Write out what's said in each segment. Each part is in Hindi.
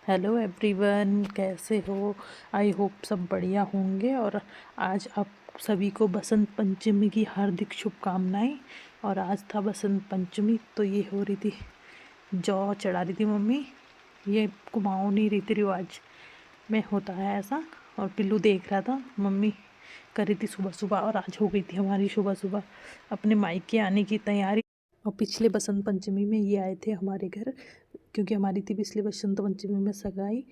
हेलो एवरीवन, कैसे हो? आई होप सब बढ़िया होंगे। और आज आप सभी को बसंत पंचमी की हार्दिक शुभकामनाएं। और आज था बसंत पंचमी, तो ये हो रही थी, जौ चढ़ा रही थी मम्मी। ये कुमाऊनी रीति रिवाज में होता है ऐसा। और पिल्लू देख रहा था, मम्मी कर रही थी सुबह सुबह। और आज हो गई थी हमारी सुबह सुबह अपने मायके आने की तैयारी। और पिछले बसंत पंचमी में ये आए थे हमारे घर, क्योंकि हमारी थी पिछले बसंत पंचमी में सगाई।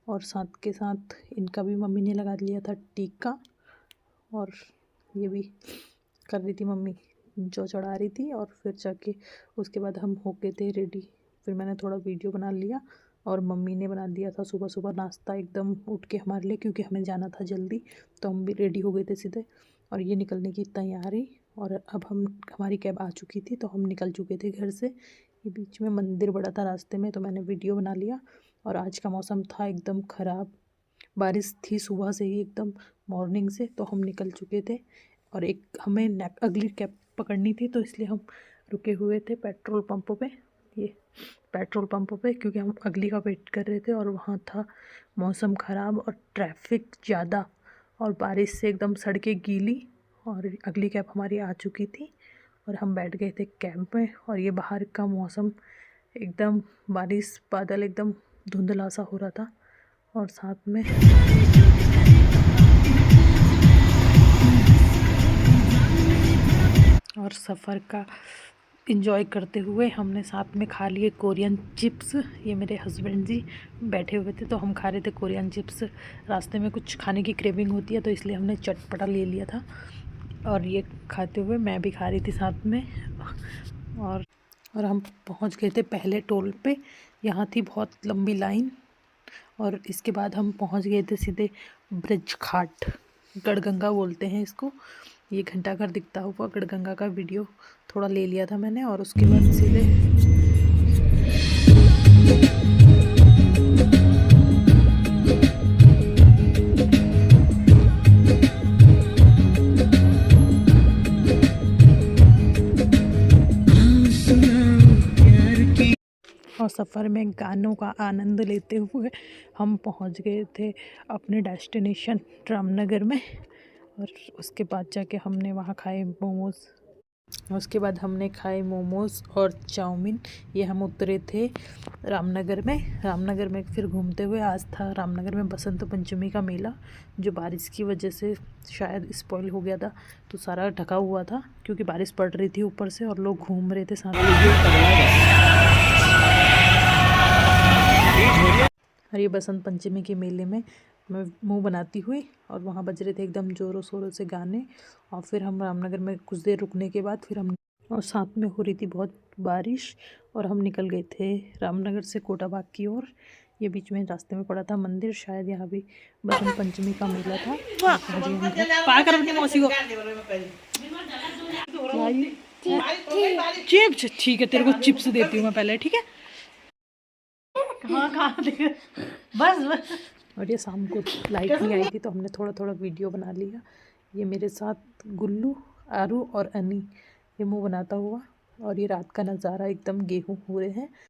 और साथ के साथ इनका भी मम्मी ने लगा लिया था टीका। और ये भी कर रही थी मम्मी, जो चढ़ा रही थी। और फिर जाके उसके बाद हम हो गए थे रेडी। फिर मैंने थोड़ा वीडियो बना लिया और मम्मी ने बना दिया था सुबह सुबह नाश्ता एकदम उठ के हमारे लिए, क्योंकि हमें जाना था जल्दी। तो हम भी रेडी हो गए थे सीधे, और ये निकलने की तैयारी। और अब हमारी कैब आ चुकी थी, तो हम निकल चुके थे घर से। ये बीच में मंदिर बड़ा था रास्ते में, तो मैंने वीडियो बना लिया। और आज का मौसम था एकदम ख़राब, बारिश थी सुबह से ही एकदम मॉर्निंग से। तो हम निकल चुके थे, और एक हमें अगली कैब पकड़नी थी, तो इसलिए हम रुके हुए थे पेट्रोल पंप पे। ये पेट्रोल पंप पे, क्योंकि हम अगली का वेट कर रहे थे। और वहाँ था मौसम ख़राब और ट्रैफिक ज़्यादा, और बारिश से एकदम सड़कें गीली। और अगली कैब हमारी आ चुकी थी, और हम बैठ गए थे कैब में। और ये बाहर का मौसम एकदम बारिश बादल एकदम धुंधला सा हो रहा था। और साथ में और सफ़र का इंजॉय करते हुए हमने साथ में खा लिए कोरियन चिप्स। ये मेरे हस्बैंड जी बैठे हुए थे, तो हम खा रहे थे कोरियन चिप्स। रास्ते में कुछ खाने की क्रेविंग होती है, तो इसलिए हमने चटपटा ले लिया था। और ये खाते हुए मैं भी खा रही थी साथ में। और हम पहुंच गए थे पहले टोल पे। यहाँ थी बहुत लंबी लाइन। और इसके बाद हम पहुंच गए थे सीधे ब्रिज घाट, गढ़गंगा बोलते हैं इसको। ये घंटाघर दिखता हुआ गढ़गंगा का वीडियो थोड़ा ले लिया था मैंने। और उसके बाद सीधे और सफ़र में गानों का आनंद लेते हुए हम पहुंच गए थे अपने डेस्टिनेशन रामनगर में। और उसके बाद जाके हमने वहाँ खाए मोमोज़। उसके बाद हमने खाए मोमोज़ और चाउमीन। ये हम उतरे थे रामनगर में। रामनगर में फिर घूमते हुए, आज था रामनगर में बसंत पंचमी का मेला, जो बारिश की वजह से शायद स्पॉइल हो गया था। तो सारा ढका हुआ था, क्योंकि बारिश पड़ रही थी ऊपर से, और लोग घूम रहे थे साथ में। और ये बसंत पंचमी के मेले में मैं मुंह बनाती हुई, और वहाँ बज रहे थे एकदम ज़ोरों शोरों से गाने। और फिर हम रामनगर में कुछ देर रुकने के बाद फिर हम, और साथ में हो रही थी बहुत बारिश, और हम निकल गए थे रामनगर से कोटाबाग की ओर। ये बीच में रास्ते में पड़ा था मंदिर, शायद यहाँ भी बसंत पंचमी का मेला था। चिप्स ठीक है, तेरे को चिप्स देती हूँ मैं पहले, ठीक है? हाँ खा ले बस बस। और ये शाम को लाइट नहीं आई थी, तो हमने थोड़ा थोड़ा वीडियो बना लिया। ये मेरे साथ गुल्लू, आरू और अनी, ये मुंह बनाता हुआ। और ये रात का नज़ारा, एकदम गेहूँ हो रहे हैं।